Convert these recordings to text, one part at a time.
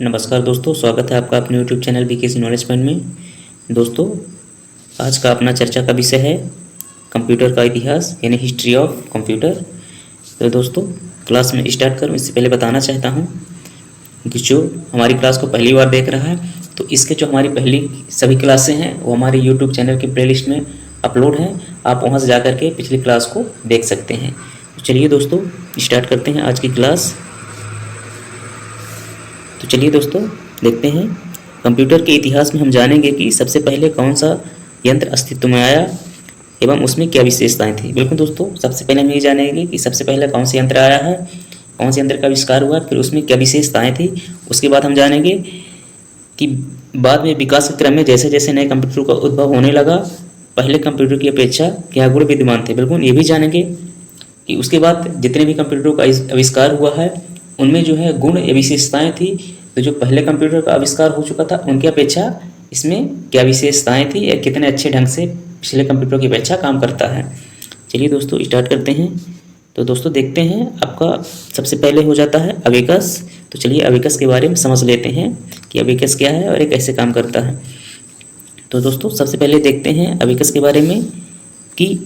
नमस्कार दोस्तों, स्वागत है आपका अपने YouTube channel BKC knowledge point में। दोस्तों, आज का अपना चर्चा का विषय है कंप्यूटर का इतिहास यानी हिस्ट्री ऑफ कंप्यूटर। तो दोस्तों, क्लास में स्टार्ट करूं इससे पहले बताना चाहता हूं कि जो हमारी क्लास को पहली बार देख रहा है तो इसके जो हमारी पहली सभी क्लासें हैं वो हमारे यूट्यूब चैनल की प्लेलिस्ट में अपलोड हैं। आप वहां से जाकर के पिछली क्लास को देख सकते हैं। तो चलिए दोस्तों, स्टार्ट करते हैं आज की क्लास। तो चलिए दोस्तों, देखते हैं कंप्यूटर के इतिहास में हम जानेंगे कि सबसे पहले कौन सा यंत्र अस्तित्व में आया एवं उसमें क्या विशेषताएं थी। बिल्कुल दोस्तों, सबसे पहले हम ये जानेंगे कि सबसे पहले कौन सा यंत्र आया है, कौन से यंत्र का आविष्कार हुआ, फिर उसमें क्या विशेषताएं थी। उसके बाद हम जानेंगे कि बाद में विकास के क्रम में जैसे जैसे नए कंप्यूटर का उद्भव होने लगा, पहले कंप्यूटर की अपेक्षा क्या गुण विद्यमान थे। बिल्कुल ये भी जानेंगे कि उसके बाद जितने भी कंप्यूटरों का आविष्कार हुआ है उनमें जो है गुण या विशेषताएं थी। तो जो पहले कंप्यूटर का आविष्कार हो चुका था उनकी अपेक्षा इसमें क्या विशेषताएं थी या कितने अच्छे ढंग से पिछले कंप्यूटर की अपेक्षा काम करता है। चलिए दोस्तों, स्टार्ट करते हैं। तो दोस्तों, देखते हैं आपका सबसे पहले हो जाता है अबेकस। तो चलिए अबेकस के बारे में समझ लेते हैं कि अबेकस क्या है और ये कैसे काम करता है। तो दोस्तों, सबसे पहले देखते हैं अबेकस के बारे में कि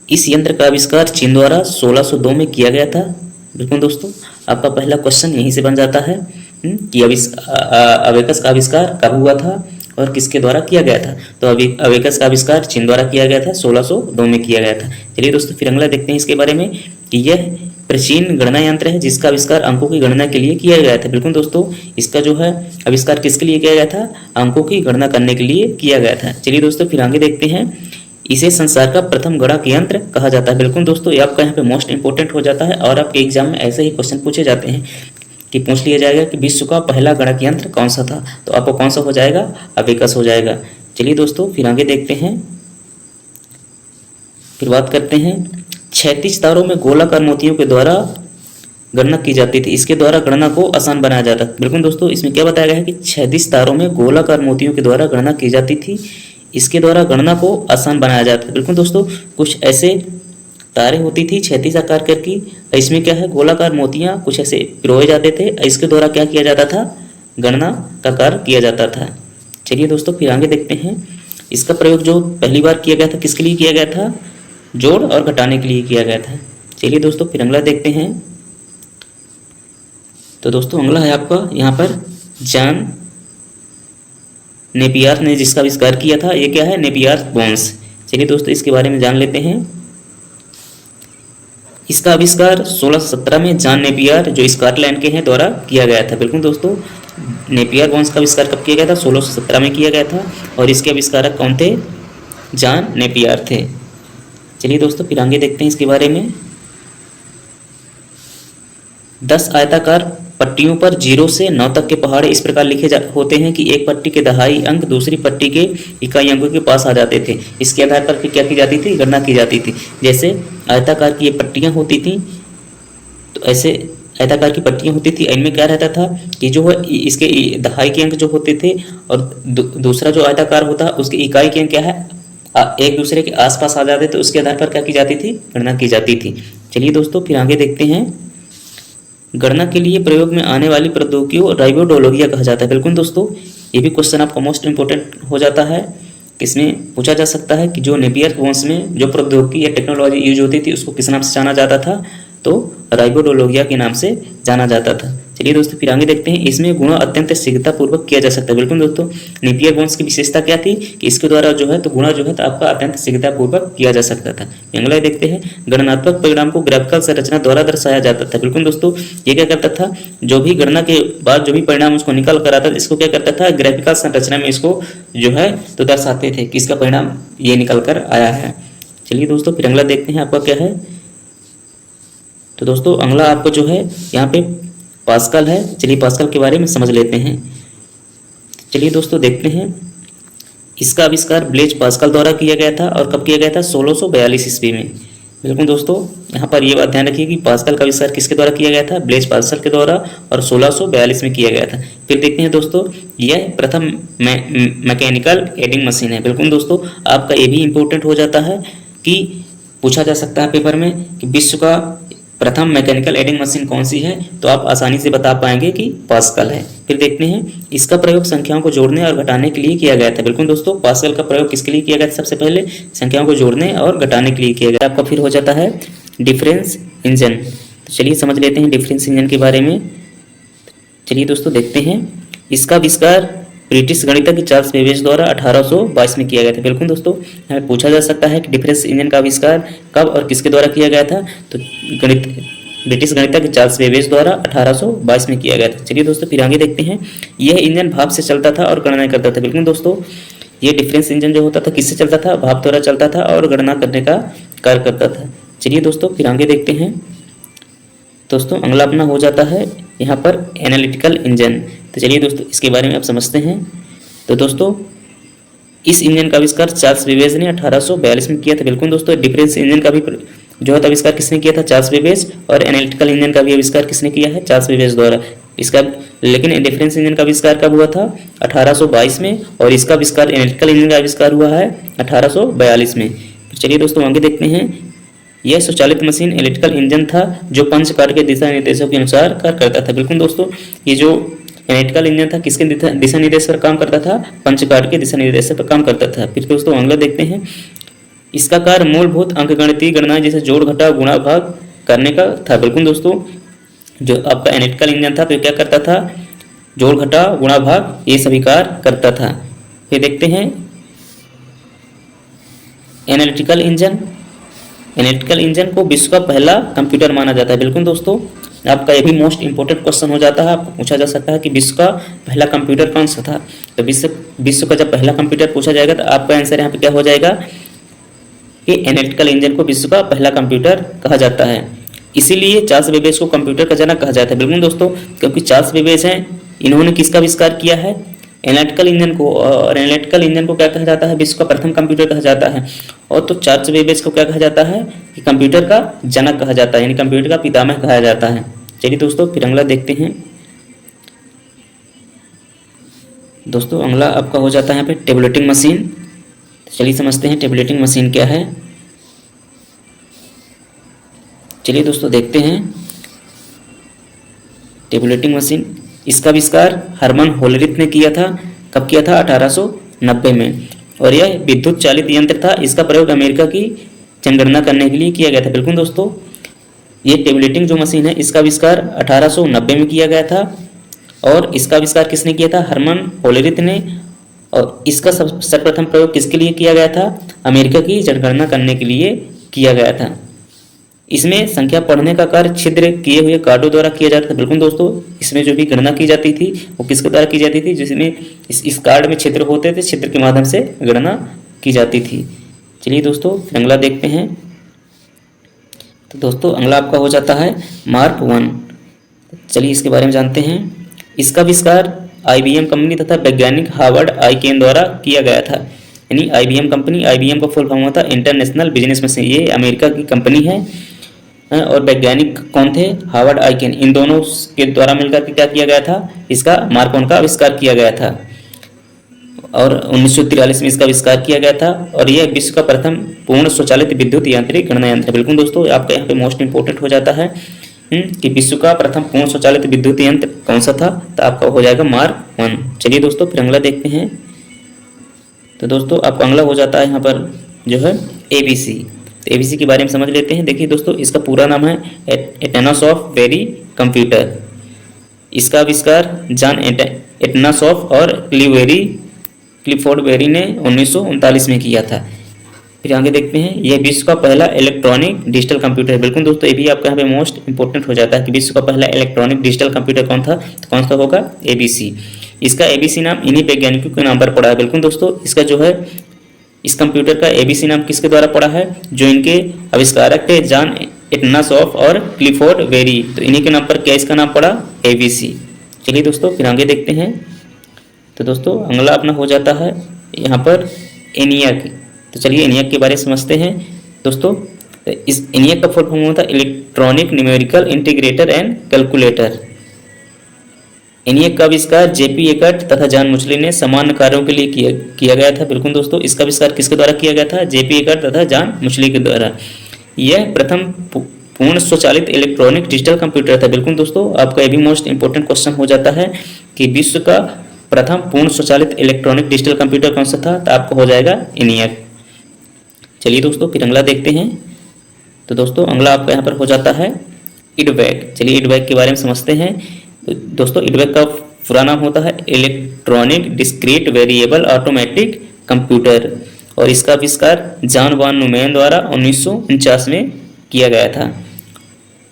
इस यंत्र का आविष्कार चीन द्वारा 1602 में किया गया था। बिल्कुल दोस्तों, आपका पहला क्वेश्चन यहीं से बन जाता है कि अबेकस का आविष्कार कब हुआ था और किसके द्वारा किया गया था। तो अबेकस का आविष्कार चीन द्वारा किया गया था, 1602 में किया गया था। चलिए दोस्तों, फिर अगला देखते हैं इसके बारे में कि यह प्राचीन गणना यंत्र है जिसका आविष्कार अंकों की गणना के लिए किया गया था। बिल्कुल दोस्तों, इसका जो है आविष्कार किसके लिए किया गया था, अंकों की गणना करने के लिए किया गया था। चलिए दोस्तों, फिर आगे देखते हैं, इसे संसार का प्रथम गणक यंत्र कहा जाता है। बिल्कुल दोस्तों, ये आपका यहाँ पे मोस्ट इंपोर्टेंट हो जाता है और आपके एग्जाम में ऐसे ही क्वेश्चन पूछे जाते हैं कि पूछ लिया जाएगा कि विश्व का पहला गणक यंत्र कौन सा था। तो आपको कौन सा हो जाएगा, अबेकस हो जाएगा। चलिए दोस्तों, फिर आगे देखते हैं, फिर बात करते हैं 36 तारों में गोलाकार मोतियों के द्वारा गणना की जाती थी। इसके द्वारा गणना को आसान बनाया जाता है। बिल्कुल दोस्तों, इसमें क्या बताया गया है कि 36 तारों में गोलाकार मोतियों के द्वारा गणना की जाती थी, इसके द्वारा गणना को आसान बनाया जाता है। बिल्कुल दोस्तों, कुछ ऐसे तारे होती थी 36 आकार की, इसमें क्या है गोलाकार मोतियां कुछ ऐसे पिरोए जाते थे, इसके द्वारा क्या किया जाता था, गणना का कार्य किया जाता था। चलिए दोस्तों, फिर आगे देखते हैं, इसका प्रयोग जो पहली बार किया गया था किसके लिए किया गया था, जोड़ और घटाने के लिए किया गया था। चलिए दोस्तों, फिर अगला देखते हैं। तो दोस्तों, अगला है आपका यहाँ पर जॉन नेपियर ने जिसका आविष्कार किया था, ये क्या है, नेपियर बोन्स। चलिए दोस्तों, इसके बारे में जान लेते हैं। इसका आविष्कार 1617 में जॉन नेपियर जो स्कॉटलैंड के हैं द्वारा किया गया था। बिल्कुल दोस्तों, नेपियर बोन्स का आविष्कार कब किया गया था, 1617 में किया गया था और इसके आविष्कारक कौन थे, जॉन नेपियर थे। चलिए दोस्तों, फिर आगे देखते हैं इसके बारे में। 10 आयताकार पट्टियों पर 0 से 9 तक के पहाड़े इस प्रकार लिखे होते हैं कि एक पट्टी के दहाई अंक दूसरी पट्टी के इकाई अंकों के पास आ जाते थे। इसके आधार पर फिर क्या की जाती थी, गणना की जाती थी। जैसे आयताकार की ये पट्टियां होती थी, तो ऐसे आयताकार की पट्टियां होती थी, इनमें क्या रहता था कि जो है इसके दहाई के अंक जो होते थे और दूसरा जो आयताकार होता है उसके इकाई के अंक क्या है, एक दूसरे के आसपास आ जाते थे। उसके आधार पर क्या की जाती थी, गणना की जाती थी। चलिए दोस्तों, फिर आगे देखते हैं, गणना के लिए प्रयोग में आने वाली प्रौद्योगिकी को राइबोडोलॉगिया कहा जाता है। बिल्कुल दोस्तों, ये भी क्वेश्चन आपका मोस्ट इंपोर्टेंट हो जाता है। इसमें पूछा जा सकता है कि जो नेपियर बोन्स में जो प्रौद्योगिकी या टेक्नोलॉजी यूज होती थी उसको किस नाम से जाना जाता था, तो राइबोडोलॉगिया के नाम से जाना जाता था। चलिए दोस्तों, फिर आगे देखते हैं, इसमें गुणा अत्यंत शीघ्रतापूर्वक किया जा सकता है। बिल्कुल दोस्तों, नेपियर बोन्स की विशेषता क्या थी कि इसके द्वारा जो है तो गुणा जो है तो आपका अत्यंत शीघ्रतापूर्वक किया जा सकता था। अगला देखते हैं, गणनात्मक परिणाम को ग्राफिकल संरचना द्वारा दर्शाया जाता था। बिल्कुल दोस्तों, ये क्या करता था, जो भी गणना के बाद जो भी परिणाम उसको निकल कर आता था इसको क्या करता था, ग्राफिकल संरचना में इसको जो है तो दर्शाते थे कि इसका परिणाम ये निकल कर आया है। चलिए दोस्तों, फिर अगला देखते हैं आपका क्या है। तो दोस्तों, अगला आपको जो है यहाँ पे पास्कल है। चलिए पास्कल के बारे में समझ लेते हैं। चलिए दोस्तों, देखते हैं, इसका आविष्कार ब्लेज पास्कल द्वारा किया गया था और कब किया गया था, 1642 ईस्वी में। बिल्कुल दोस्तों, यहाँ पर ये बात ध्यान रखिए कि पास्कल का आविष्कार किसके द्वारा किया गया था, ब्लेज पास्कल के द्वारा और 1642 में किया गया था। फिर देखते हैं दोस्तों, यह प्रथम मैकेनिकल एडिंग मशीन है। बिल्कुल दोस्तों, आपका ये भी इंपॉर्टेंट हो जाता है कि पूछा जा सकता है पेपर में कि विश्व का प्रथम मैकेनिकल एडिंग मशीन कौन सी है, तो आप आसानी से बता पाएंगे कि पास्कल है। फिर देखते हैं इसका प्रयोग संख्याओं को जोड़ने और घटाने के लिए किया गया था। बिल्कुल दोस्तों, पास्कल का प्रयोग किसके लिए किया गया था, सबसे पहले संख्याओं को जोड़ने और घटाने के लिए किया गया। आपका फिर हो जाता है डिफरेंस इंजन। तो चलिए समझ लेते हैं डिफरेंस इंजन के बारे में। चलिए दोस्तों देखते हैं, इसका आविष्कार ब्रिटिश गणितज्ञ चार्ल्स बेबेज द्वारा 1822 में किया गया था। बिल्कुल दोस्तों, हमें पूछा जा सकता है कि डिफरेंस इंजन का आविष्कार कब और किसके द्वारा किया गया था, तो ब्रिटिश गणितज्ञ चार्ल्स बेबेज द्वारा 1822 में किया गया था। चलिए दोस्तों फिर आगे देखते हैं, यह इंजन भाप से चलता था और गणना करता था। बिल्कुल दोस्तों, ये डिफरेंस इंजन जो होता था किससे चलता था, भाप द्वारा चलता था और गणना करने का कार्य करता था। चलिए दोस्तों फिर आगे देखते हैं। दोस्तों अगला अपना हो जाता है यहाँ पर एनालिटिकल इंजन। तो चलिए दोस्तों इसके बारे में आप समझते हैं। तो दोस्तों इस इंजन का आविष्कार चार्ल्स बेबेज ने 1842 में किया था। बिल्कुल दोस्तों, डिफरेंस इंजन का भी जो है आविष्कार किसने किया था, चार्ल्स बेबेज, और एनालिटिकल इंजन का भी आविष्कार किसने किया है, चार्ल्स बेबेज द्वारा। इसका लेकिन डिफरेंस इंजन का आविष्कार कब हुआ था, 1822 में, और इसका आविष्कार एनालिटिकल इंजन का आविष्कार हुआ है 1842 में। चलिए दोस्तों आगे देखते हैं, यह स्वचालित मशीन इलेक्ट्रिकल इंजन था जो पंच कार्य के दिशा निर्देशों के अनुसार कार्य करता था। बिल्कुल दोस्तों, ये जो इलेक्ट्रिकल इंजन था किसके दिशा निर्देश पर काम करता था, पंच कार्य के दिशा निर्देश पर काम करता था। फिर दोस्तों अगला देखते हैं, इसका कार्य मूलभूत अंकगणितीय गणना जैसे जोड़ घटाव गुणा भाग करने का था। बिल्कुल दोस्तों, जो आपका इलेक्ट्रिकल इंजन था तो क्या करता था, जोड़ घटाव गुणा भाग ये सभी कार्य करता था। फिर देखते हैं एनालिटिकल इंजन। एनालिटिकल इंजन को विश्व का पहला कंप्यूटर माना जाता है। बिल्कुल दोस्तों, आपका ये भी मोस्ट इंपोर्टेंट क्वेश्चन हो जाता है, आपको पूछा जा सकता है कि विश्व का पहला कंप्यूटर कौन सा था। तो विश्व का जब पहला कंप्यूटर पूछा जाएगा तो आपका आंसर यहाँ पे क्या हो जाएगा कि एनालिटिकल इंजन को विश्व का पहला कंप्यूटर कहा जाता है। इसीलिए चार्ल्स बेबेज को कंप्यूटर का जनक कहा जाता है। बिल्कुल दोस्तों, क्योंकि चार्ल्स बेबेज हैं, इन्होंने किसका आविष्कार किया है, एनालिटिकल इंजन को, और एनालिटिकल इंजन को क्या कहा जाता है, विश्व का प्रथम कंप्यूटर कहा जाता है। और तो चार्ल्स बेबेज को क्या कहा जाता है कि कंप्यूटर का जनक कहा जाता है, यानी कंप्यूटर का पितामह कहा जाता है। चलिए दोस्तों फिर अगला देखते हैं। दोस्तों अगला आपका हो जाता है यहाँ पे टेबुलेटिंग मशीन। चलिए समझते हैं टेबुलेटिंग मशीन क्या है। चलिए दोस्तों देखते हैं टेबुलेटिंग मशीन, इसका आविष्कार हरमन होलरिथ ने किया था। कब किया था, 1890 में, और यह विद्युत चालित यंत्र था। इसका प्रयोग अमेरिका की जनगणना करने के लिए किया गया था। बिल्कुल दोस्तों, ये टेबुलेटिंग जो मशीन है इसका आविष्कार 1890 में किया गया था, और इसका आविष्कार किसने किया था, हरमन होलरिथ ने। और इसका सर्वप्रथम प्रयोग किसके लिए किया गया था, अमेरिका की जनगणना करने के लिए किया गया था। इसमें संख्या पढ़ने का कार्य छिद्र किए हुए कार्डों द्वारा किया जाता था। बिल्कुल दोस्तों, इसमें जो भी गणना की जाती थी वो किसके द्वारा की जाती थी, जिसमें इस कार्ड में छिद्र होते थे, छिद्र के माध्यम से गणना की जाती थी। चलिए दोस्तों फिर अगला देखते हैं। तो दोस्तों अगला आपका हो जाता है मार्क 1। चलिए इसके बारे में जानते हैं। इसका आविष्कार IBM कंपनी तथा वैज्ञानिक हार्वर्ड आइकेन द्वारा किया गया था। यानी IBM कंपनी, IBM का फुल फॉर्म होता है इंटरनेशनल बिजनेस मशीन, ये अमेरिका की कंपनी है, और वैज्ञानिक कौन थे, हार्वर्ड आइकेन। इन दोनों के द्वारा मिलकर के क्या किया गया था, इसका मार्क 1 का आविष्कार किया गया था, और 1943 में इसका आविष्कार किया गया था। और यह विश्व का प्रथम पूर्ण स्वचालित विद्युत यांत्रिक गणना यंत्र। बिल्कुल दोस्तों, आपका यहाँ पे मोस्ट इंपोर्टेंट हो जाता है कि विश्व का प्रथम पूर्ण स्वचालित विद्युत यंत्र कौन सा था, तो आपका हो जाएगा मार्क 1। चलिए दोस्तों फिर अगला देखते हैं। तो दोस्तों आपका अगला हो जाता है यहाँ पर जो है ABC। तो ABC के बारे में समझ लेते हैं। देखिए दोस्तों, इसका पूरा नाम है एटनासॉफ बेरी कंप्यूटर। इसका आविष्कार जॉन एटनासॉफ और क्लिफोर्ड बेरी ने 1939 में किया था। फिर आगे देखते हैं, यह विश्व का पहला इलेक्ट्रॉनिक डिजिटल कंप्यूटर है। बिल्कुल दोस्तों, ये भी आपका यहाँ पे मोस्ट इंपोर्टेंट हो जाता है कि विश्व का पहला इलेक्ट्रॉनिक डिजिटल कंप्यूटर कौन था, तो कौन सा होगा, ABC। इसका ABC नाम इन्हीं वैज्ञानिकों के नाम पर पड़ा है। बिल्कुल दोस्तों, इसका जो है इस कंप्यूटर का ABC नाम किसके द्वारा पड़ा है, जो इनके आविष्कारक थे जॉन एटनासॉफ और क्लिफोर्ड बेरी, तो इन्हीं के नाम पर क्या इसका नाम पड़ा, ABC। चलिए दोस्तों फिर आगे देखते हैं। तो दोस्तों अगला अपना हो जाता है यहाँ पर ENIAC। तो चलिए ENIAC के बारे में समझते हैं। दोस्तों इस ENIAC का फुल फॉर्म होता है electronic numerical integrator and calculator. ENIAC का आविष्कार JP एकर्ट तथा जॉन मुचली ने सामान्य कार्यों के लिए किया गया था। बिल्कुल दोस्तों, इसका आविष्कार किसके द्वारा किया गया था, JP एकर्ट तथा जॉन मुचली के द्वारा। यह प्रथम पूर्ण स्वचालित इलेक्ट्रॉनिक डिजिटल कंप्यूटर था। बिल्कुल दोस्तों, आपका ये भी मोस्ट इंपोर्टेंट क्वेश्चन हो जाता है कि विश्व का प्रथम पूर्ण स्वचालित इलेक्ट्रॉनिक डिजिटल कंप्यूटर कौन सा था, तो आपको हो जाएगा ENIAC। चलिए दोस्तों फिर अगला देखते हैं। तो दोस्तों अगला आपका यहाँ पर हो जाता है IDVAC। चलिए IDVAC के बारे में समझते हैं। तो दोस्तों IDVAC का पूरा नाम होता है electronic discrete variable automatic computer, और इसका आविष्कार जॉन वॉन न्यूमैन द्वारा 1949 में किया गया था,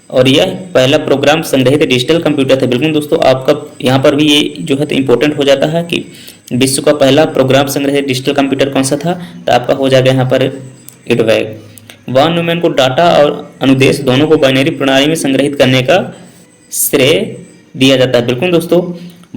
और यह पहला प्रोग्राम संग्रहित डिजिटल कंप्यूटर था। बिल्कुल दोस्तों, आपका यहाँ पर भी ये जो है तो इम्पोर्टेंट हो जाता है कि विश्व का पहला प्रोग्राम संग्रहित डिजिटल कंप्यूटर कौन सा था, तो आपका हो जाएगा यहाँ पर IDVAC। वॉन न्यूमैन को डाटा और अनुदेश दोनों को बाइनरी प्रणाली में संग्रहित करने का श्रेय दिया जाता है। बिल्कुल दोस्तों,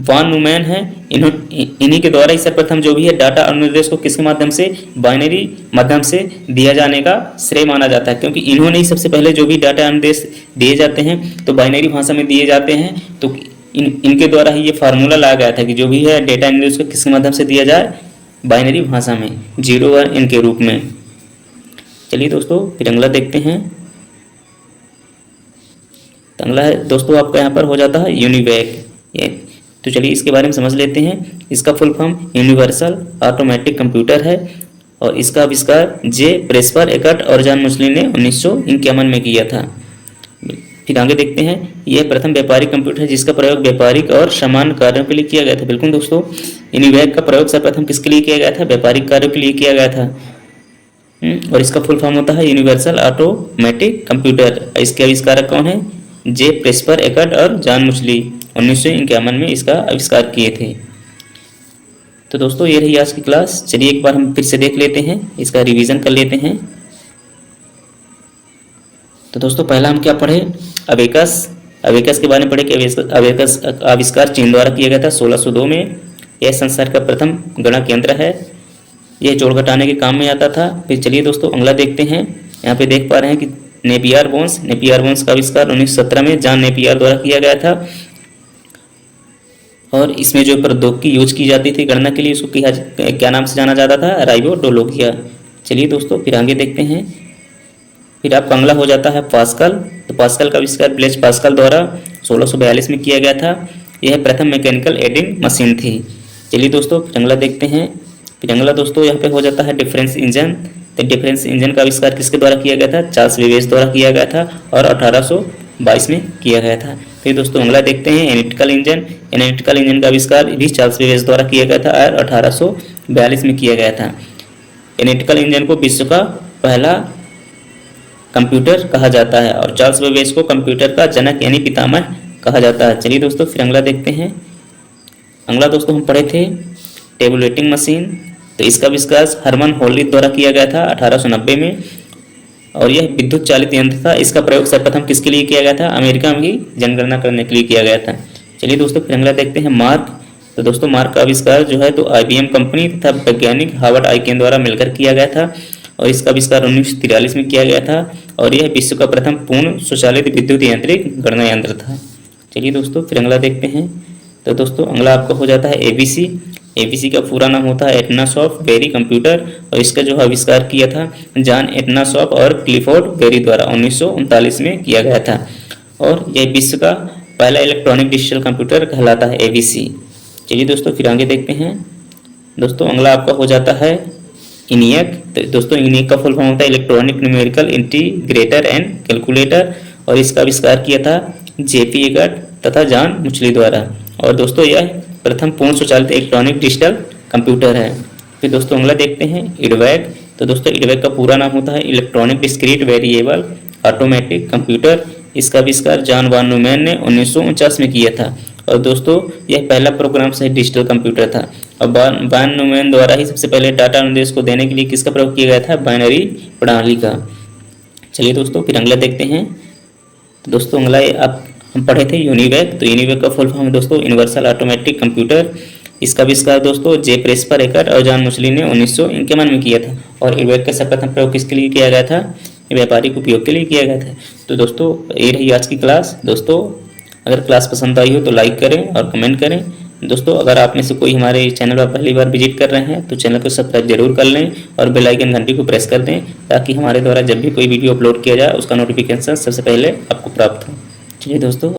वॉन न्यूमैन है, इन्हीं के द्वारा ही सर्वप्रथम जो भी है डाटा अनुदेश को किसके माध्यम से, बाइनरी माध्यम से दिया जाने का श्रेय माना जाता है, क्योंकि इन्होंने ही सबसे पहले जो भी डाटा अनुदेश दिए जाते हैं तो बाइनरी भाषा में दिए जाते हैं। तो इनके द्वारा ही ये फार्मूला लाया गया था कि जो भी है डेटा अनुदेश को किसके माध्यम से दिया जाए, बाइनरी भाषा में, 0 और 1 के रूप में। चलिए दोस्तों फिर अगला देखते हैं। तो अगला है दोस्तों आपका यहाँ पर हो जाता है UNIVAC। तो चलिए इसके बारे में समझ लेते हैं। इसका full form universal automatic computer है, और इसका आविष्कार जे प्रेस्पर एकर्ट और जॉन मुस्लिन ने 1951 में किया था। फिर आगे देखते हैं, यह प्रथम व्यापारिक कंप्यूटर है जिसका प्रयोग व्यापारिक और सामान्य कार्यों के लिए किया गया था। बिल्कुल दोस्तों, UNIVAC का प्रयोग सर्वप्रथम किसके लिए किया गया था, व्यापारिक कार्यों के लिए किया गया था, और इसका फुल फॉर्म होता है यूनिवर्सल ऑटोमेटिक कंप्यूटर। इसके आविष्कारक कौन है, जे प्रेस्पर एकर्ट और जॉन मुस्ली 1951 में इसका आविष्कार किए थे। तो दोस्तों ये रही आज की क्लास। चलिए एक बार हम फिर से देख लेते हैं, इसका रिवीजन कर लेते हैं। तो दोस्तों पहला हम क्या पढ़े, अबेकस के बारे में पढ़े कि अबेकस आविष्कार चीन द्वारा किया गया था 1602 में। यह संसार का प्रथम गणक यंत्र है, यह जोड़ घटाने के काम में आता था। फिर चलिए दोस्तों अगला देखते हैं। यहाँ पे देख पा रहे हैं कि नेपियर बोन्स का आविष्कार 1917 में जॉन नेपियर द्वारा किया गया था, और इसमें जो प्रौद्योगिकी यूज की जाती थी गणना के लिए उसको क्या नाम से जाना जाता था, राइबोडोलोगिया। चलिए दोस्तों फिर आगे देखते हैं। फिर आपका अगला हो जाता है पास्कल। तो पास्कल का आविष्कार ब्लेज पास्कल द्वारा 1642 में किया गया था। यह प्रथम मैकेनिकल एडिंग मशीन थी। चलिए दोस्तों फिर अगला देखते हैं। फिर अगला दोस्तों यहाँ पे हो जाता है डिफरेंस इंजन। तो डिफरेंस इंजन का आविष्कार किसके द्वारा किया गया था, चार्ल्स बेबेज द्वारा किया गया था, और 1822 में किया गया था। फिर दोस्तों अगला देखते हैं एनालिटिकल इंजन। एनालिटिकल इंजन का आविष्कार भी चार्ल्स बेबेज द्वारा किया गया था और 1842 में किया गया था। एनालिटिकल इंजन को विश्व का पहला कंप्यूटर कहा जाता है, और चार्ल्स बेबेज को कंप्यूटर का जनक यानी पितामह कहा जाता है। चलिए दोस्तों फिर अगला देखते हैं। अगला दोस्तों हम पढ़े थे टेबुलेटिंग मशीन। तो इसका आविष्कार हरमन होलित द्वारा किया गया था 1890 में, और यह विद्युत चालित यंत्र था। इसका प्रयोग सर्वप्रथम किसके लिए किया गया था, अमेरिका में ही जनगणना करने के लिए किया गया था। चलिए दोस्तों फिर अगला देखते हैं मार्क। तो दोस्तों मार्क का आविष्कार जो है तो IBM कंपनी तथा वैज्ञानिक हार्वर्ड आइकेन द्वारा मिलकर किया गया था, और इसका आविष्कार 1943 में किया गया था, और यह विश्व का प्रथम पूर्ण स्वचालित विद्युत यांत्रिक गणना यंत्र था। चलिए दोस्तों फिर अगला देखते हैं। तो दोस्तों अगला आपका हो जाता है ABC। ABC का पूरा नाम होता है एटनासॉफ बेरी कंप्यूटर, और इसका जो आविष्कार किया था जॉन एटनासॉफ और क्लिफोर्ड बेरी द्वारा 1939 में किया गया था, और यह विश्व का पहला इलेक्ट्रॉनिक डिजिटल कंप्यूटर कहलाता है ABC। चलिए दोस्तों फिर आगे देखते हैं। दोस्तों अगला आपका हो जाता है ENIAC। तो दोस्तों ENIAC का फुल फॉर्म होता है electronic numerical integrator and calculator, और इसका आविष्कार किया था JP एकर्ट तथा जॉन मुचली द्वारा, और दोस्तों यह प्रथम पूर्ण स्वचालित इलेक्ट्रॉनिक डिजिटल कंप्यूटर है। फिर दोस्तों अगला देखते हैं IDVAC। तो दोस्तों IDVAC का पूरा नाम होता है electronic discrete variable automatic computer. इसका आविष्कार जॉन वॉन न्यूमैन ने 1949 में किया था, और दोस्तों यह पहला प्रोग्राम सहित डिजिटल कंप्यूटर था, और वॉन न्यूमैन द्वारा ही सबसे पहले डाटा अनुदेश को देने के लिए किसका प्रयोग किया गया था, बाइनरी प्रणाली का। चलिए दोस्तों फिर अगला देखते हैं। तो दोस्तों अगला आप हम पढ़े थे UNIVAC। तो UNIVAC का फुल फॉर्म दोस्तों यूनिवर्सल ऑटोमेटिक कंप्यूटर। इसका आविष्कार दोस्तों जे प्रेस्पर एकर्ट और जॉन मुस्ली ने 1951 में किया था, और UNIVAC का सर्वप्रथम प्रयोग किसके लिए किया गया था, व्यापारिक उपयोग के लिए किया गया था। तो दोस्तों ये रही आज की क्लास। दोस्तों अगर क्लास पसंद आई हो तो लाइक करें और कमेंट करें, दोस्तों अगर आप में से कोई हमारे चैनल पर पहली बार विजिट कर रहे हैं तो चैनल को सब्सक्राइब जरूर कर लें और बेल आइकन घंटी को प्रेस कर दें, ताकि हमारे द्वारा जब भी कोई वीडियो अपलोड किया जाए उसका नोटिफिकेशन सबसे पहले आपको प्राप्त हो। चलिए दोस्तों